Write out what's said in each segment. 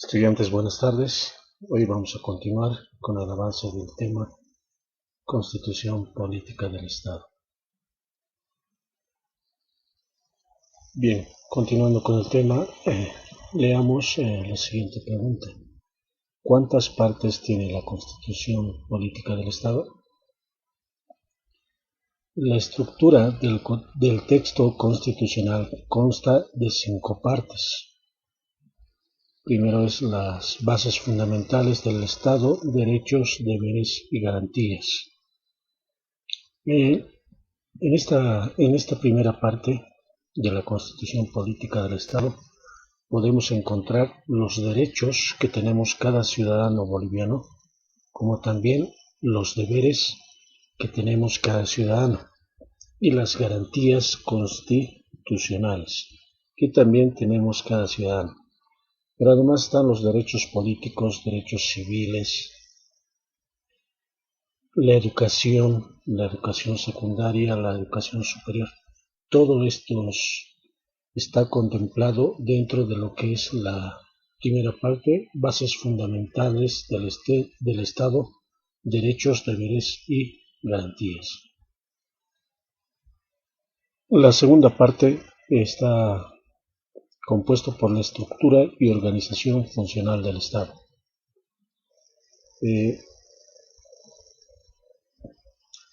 Estudiantes, buenas tardes. Hoy vamos a continuar con el avance del tema Constitución Política del Estado. Bien, continuando con el tema, leamos la siguiente pregunta. ¿Cuántas partes tiene la Constitución Política del Estado? La estructura del texto constitucional consta de 5 partes. Primero es las bases fundamentales del Estado, derechos, deberes y garantías. En esta primera parte de la Constitución Política del Estado podemos encontrar los derechos que tenemos cada ciudadano boliviano, como también los deberes que tenemos cada ciudadano y las garantías constitucionales que también tenemos cada ciudadano. Pero además están los derechos políticos, derechos civiles, la educación secundaria, la educación superior. Todo esto está contemplado dentro de lo que es la primera parte, bases fundamentales del Estado, derechos, deberes y garantías. La segunda parte está compuesto por la estructura y organización funcional del Estado.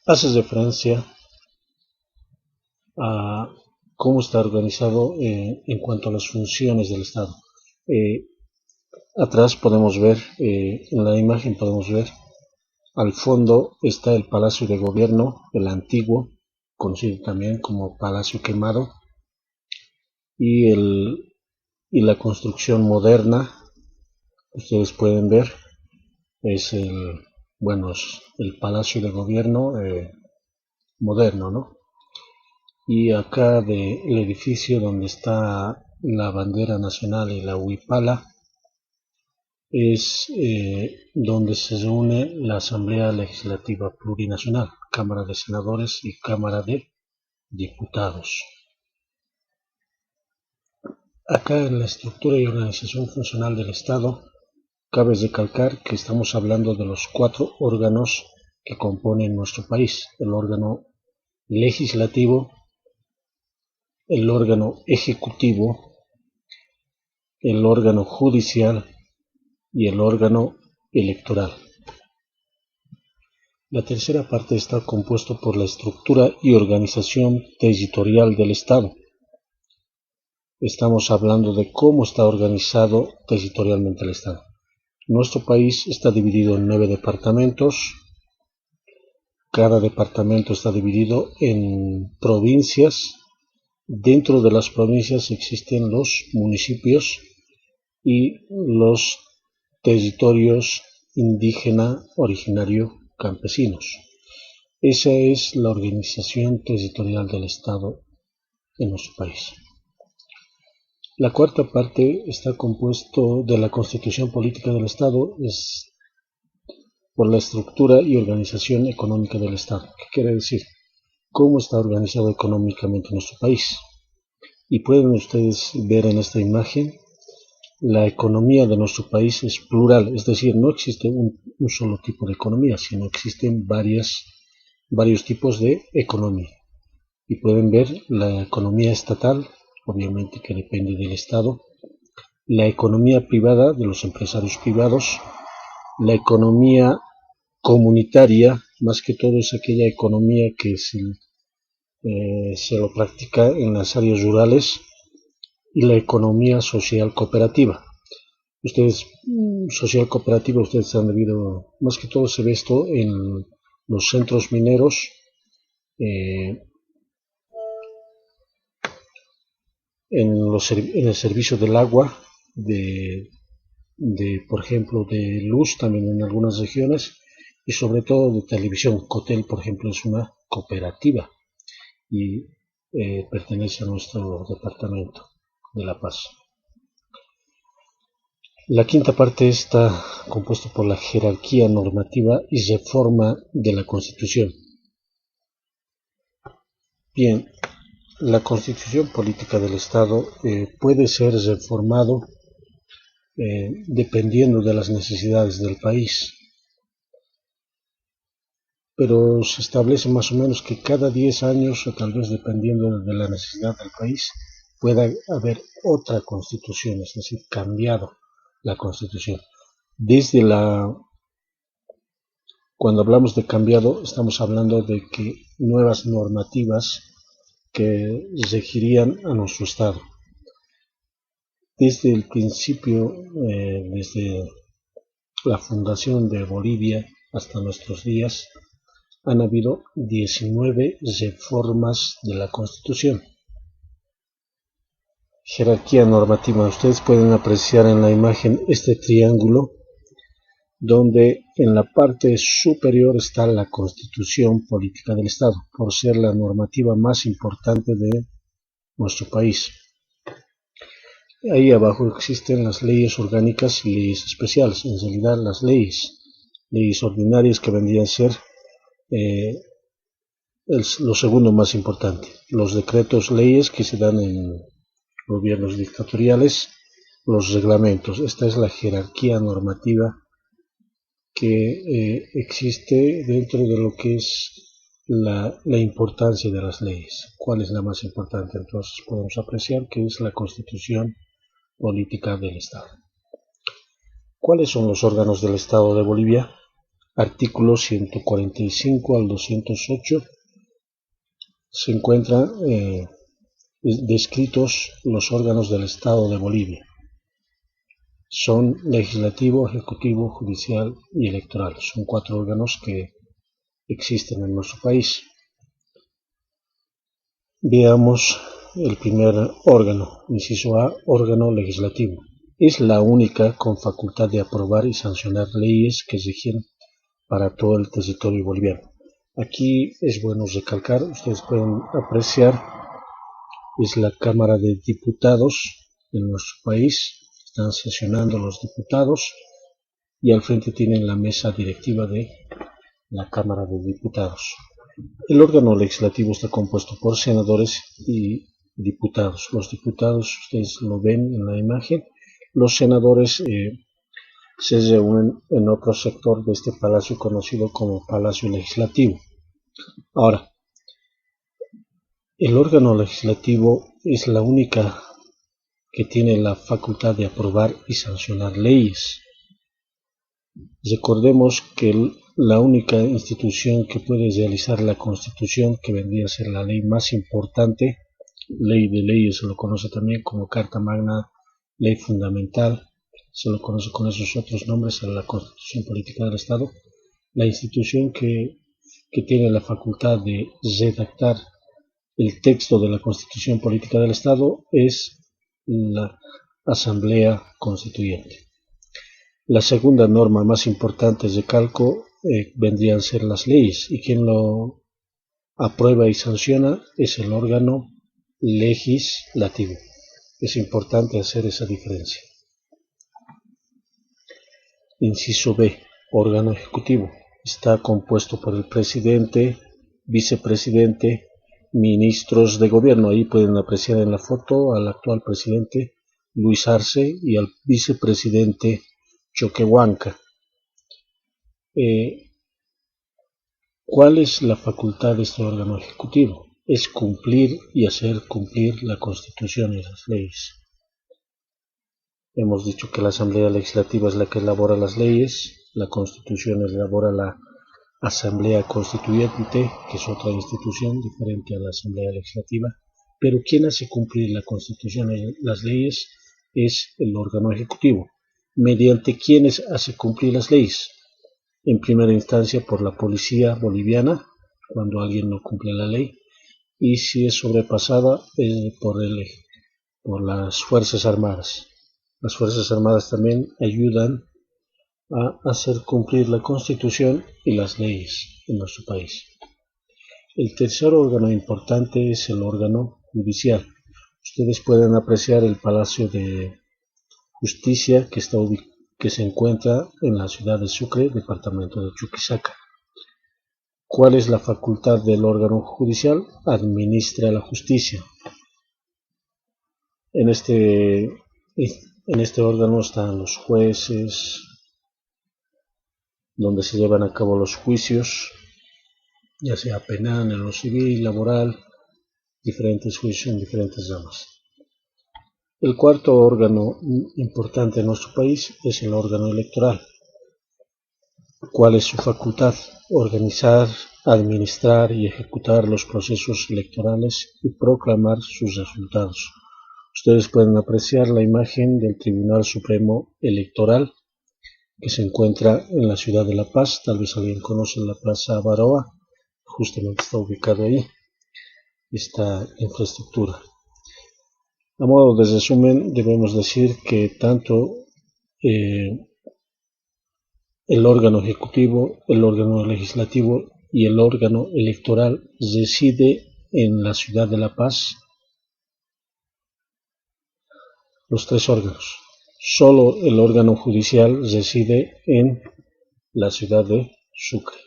Haces referencia a cómo está organizado en cuanto a las funciones del Estado. Atrás podemos ver, en la imagen podemos ver, al fondo está el Palacio de Gobierno, el antiguo, conocido también como Palacio Quemado, y la construcción moderna, ustedes pueden ver, es el Palacio de Gobierno moderno, ¿no? Y acá del edificio donde está la bandera nacional y la huipala es donde se reúne la Asamblea Legislativa Plurinacional, Cámara de Senadores y Cámara de Diputados. Acá en la estructura y organización funcional del Estado, cabe recalcar que estamos hablando de los 4 órganos que componen nuestro país: el órgano legislativo, el órgano ejecutivo, el órgano judicial y el órgano electoral. La tercera parte está compuesto por la estructura y organización territorial del Estado. Estamos hablando de cómo está organizado territorialmente el Estado. Nuestro país está dividido en 9 departamentos. Cada departamento está dividido en provincias. Dentro de las provincias existen los municipios y los territorios indígena, originario, campesinos. Esa es la organización territorial del Estado en nuestro país. La cuarta parte está compuesto de la Constitución Política del Estado, es por la estructura y organización económica del Estado. ¿Qué quiere decir? ¿Cómo está organizado económicamente nuestro país? Y pueden ustedes ver en esta imagen, la economía de nuestro país es plural, es decir, no existe un solo tipo de economía, sino existen varios tipos de economía. Y pueden ver la economía estatal, obviamente que depende del Estado, la economía privada de los empresarios privados, la economía comunitaria, más que todo es aquella economía que se lo practica en las áreas rurales, y la economía social cooperativa. Social cooperativa, ustedes han debido, más que todo se ve esto en los centros mineros, en el servicio del agua, por ejemplo, de luz también en algunas regiones, y sobre todo de televisión. Cotel, por ejemplo, es una cooperativa y pertenece a nuestro departamento de La Paz. La quinta parte está compuesta por la jerarquía normativa y reforma de la Constitución. Bien, la Constitución Política del Estado puede ser reformado dependiendo de las necesidades del país. Pero se establece más o menos que cada 10 años, o tal vez dependiendo de la necesidad del país, pueda haber otra constitución, es decir, cambiado la constitución. Cuando hablamos de cambiado, estamos hablando de que nuevas normativas que regirían a nuestro Estado. Desde el principio, desde la fundación de Bolivia hasta nuestros días, han habido 19 reformas de la Constitución. Jerarquía normativa. Ustedes pueden apreciar en la imagen este triángulo, donde en la parte superior está la Constitución Política del Estado, por ser la normativa más importante de nuestro país. Ahí abajo existen las leyes orgánicas y leyes especiales. En realidad las leyes ordinarias que vendrían a ser lo segundo más importante. Los decretos leyes que se dan en gobiernos dictatoriales, los reglamentos. Esta es la jerarquía normativa que existe dentro de lo que es la importancia de las leyes. ¿Cuál es la más importante? Entonces podemos apreciar que es la Constitución Política del Estado. ¿Cuáles son los órganos del Estado de Bolivia? Artículos 145 al 208 se encuentran descritos los órganos del Estado de Bolivia. Son legislativo, ejecutivo, judicial y electoral. Son 4 órganos que existen en nuestro país. Veamos el primer órgano, inciso A, órgano legislativo. Es la única con facultad de aprobar y sancionar leyes que rigen para todo el territorio boliviano. Aquí es bueno recalcar, ustedes pueden apreciar, es la Cámara de Diputados de nuestro país. Están sesionando los diputados y al frente tienen la mesa directiva de la Cámara de Diputados. El órgano legislativo está compuesto por senadores y diputados. Los diputados, ustedes lo ven en la imagen. Los senadores se reúnen en otro sector de este palacio conocido como Palacio Legislativo. Ahora, el órgano legislativo es la única que tiene la facultad de aprobar y sancionar leyes. Recordemos que la única institución que puede realizar la Constitución, que vendría a ser la ley más importante, ley de leyes, se lo conoce también como Carta Magna, ley fundamental, se lo conoce con esos otros nombres, a la Constitución Política del Estado. La institución que tiene la facultad de redactar el texto de la Constitución Política del Estado es la Asamblea Constituyente. La segunda norma más importante de calco vendrían a ser las leyes, y quien lo aprueba y sanciona es el órgano legislativo. Es importante hacer esa diferencia. Inciso B, órgano ejecutivo. Está compuesto por el presidente, vicepresidente, ministros de gobierno. Ahí pueden apreciar en la foto al actual presidente Luis Arce y al vicepresidente Choquehuanca. ¿Cuál es la facultad de este órgano ejecutivo? Es cumplir y hacer cumplir la Constitución y las leyes. Hemos dicho que la Asamblea Legislativa es la que elabora las leyes, la Constitución elabora la Asamblea Constituyente, que es otra institución diferente a la Asamblea Legislativa, pero quien hace cumplir la Constitución y las leyes es el órgano ejecutivo. ¿Mediante quiénes hace cumplir las leyes? En primera instancia por la policía boliviana, cuando alguien no cumple la ley, y si es sobrepasada por las Fuerzas Armadas. Las Fuerzas Armadas también ayudan a hacer cumplir la Constitución y las leyes en nuestro país. El tercer órgano importante es el órgano judicial. Ustedes pueden apreciar el Palacio de Justicia que se encuentra en la ciudad de Sucre, departamento de Chuquisaca. ¿Cuál es la facultad del órgano judicial? Administra la justicia. En este En este órgano están los jueces, donde se llevan a cabo los juicios, ya sea penal, en lo civil, laboral, diferentes juicios en diferentes ramas. El cuarto órgano importante en nuestro país es el órgano electoral. ¿Cuál es su facultad? Organizar, administrar y ejecutar los procesos electorales y proclamar sus resultados. Ustedes pueden apreciar la imagen del Tribunal Supremo Electoral, que se encuentra en la ciudad de La Paz. Tal vez alguien conoce la Plaza Baroa, justamente está ubicado ahí esta infraestructura. A modo de resumen, debemos decir que tanto el órgano ejecutivo, el órgano legislativo y el órgano electoral reside en la ciudad de La Paz, los tres órganos. Solo el órgano judicial reside en la ciudad de Sucre.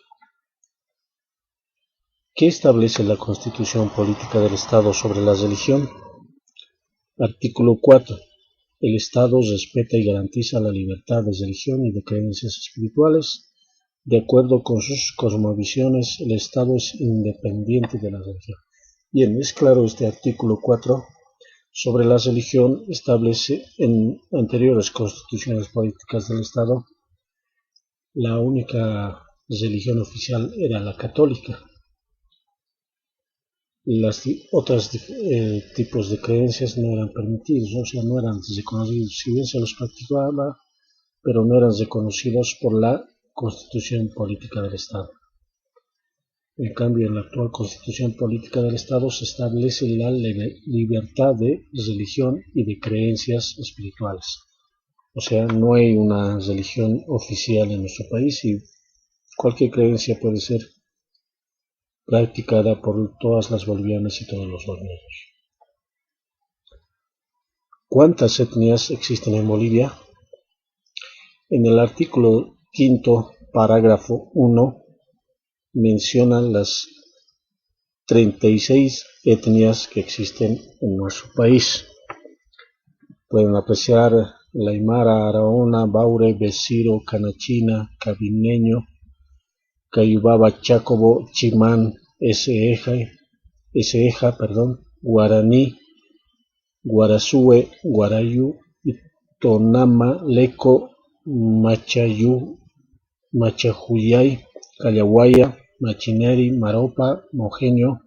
¿Qué establece la Constitución Política del Estado sobre la religión? Artículo 4. El Estado respeta y garantiza la libertad de religión y de creencias espirituales. De acuerdo con sus cosmovisiones, el Estado es independiente de la religión. Bien, es claro este artículo 4 sobre la religión. Establece en anteriores constituciones políticas del Estado la única religión oficial era la católica. Las otros tipos de creencias no eran permitidos, o sea, no eran reconocidos, si bien se los practicaba, pero no eran reconocidos por la Constitución Política del Estado. En cambio, en la actual Constitución Política del Estado se establece la libertad de religión y de creencias espirituales. O sea, no hay una religión oficial en nuestro país y cualquier creencia puede ser practicada por todas las bolivianas y todos los bolivianos. ¿Cuántas etnias existen en Bolivia? En el artículo 5, parágrafo 1, menciona las 36 etnias que existen en nuestro país. Pueden apreciar la Aymara, Araona, Baure, Besiro, Canachina, Cabineño, Cayubaba, Chacobo, Chimán, Eseja, Guaraní, Guarazúe, Guarayú, Tonama, Leco, Machajuyay, Callahuaya, Machineri, Maropa, Mojeño,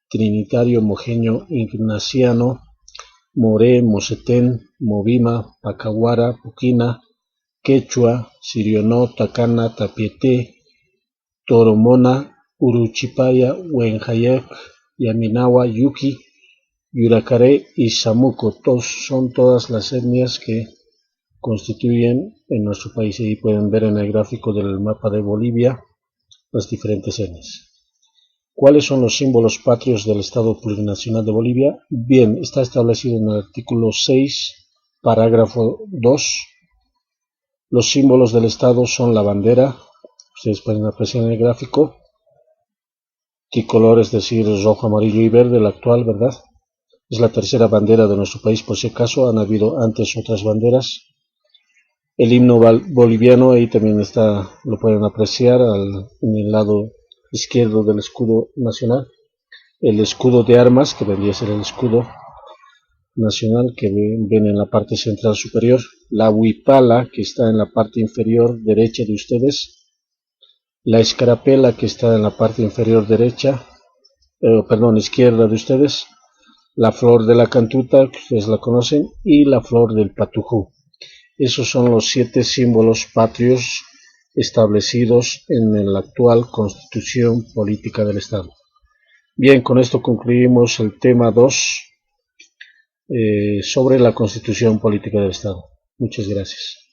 Trinitario, Mojeño, Ignaciano, Moré, Mosetén, Movima, Pacahuara, Puquina, Quechua, Sirionó, Tacana, Tapiete, Toromona, Uruchipaya, Huenjayac, Yaminawa, Yuki, Yuracaré y Samuco. Son todas las etnias que constituyen en nuestro país. Y pueden ver en el gráfico del mapa de Bolivia las diferentes etnias. ¿Cuáles son los símbolos patrios del Estado Plurinacional de Bolivia? Bien, está establecido en el artículo 6, parágrafo 2. Los símbolos del Estado son la bandera, ustedes pueden apreciar en el gráfico, tricolor, es decir, rojo, amarillo y verde, la actual, ¿verdad? Es la tercera bandera de nuestro país, por si acaso, han habido antes otras banderas. El himno boliviano, ahí también está, lo pueden apreciar en el lado izquierdo del escudo nacional. El escudo de armas, que vendría a ser el escudo nacional, que ven en la parte central superior. La huipala, que está en la parte inferior derecha de ustedes. La escarapela, que está en la parte inferior izquierda de ustedes. La flor de la cantuta, que ustedes la conocen, y la flor del patujú. Esos son los 7 símbolos patrios establecidos en la actual Constitución Política del Estado. Bien, con esto concluimos el tema 2 sobre la Constitución Política del Estado. Muchas gracias.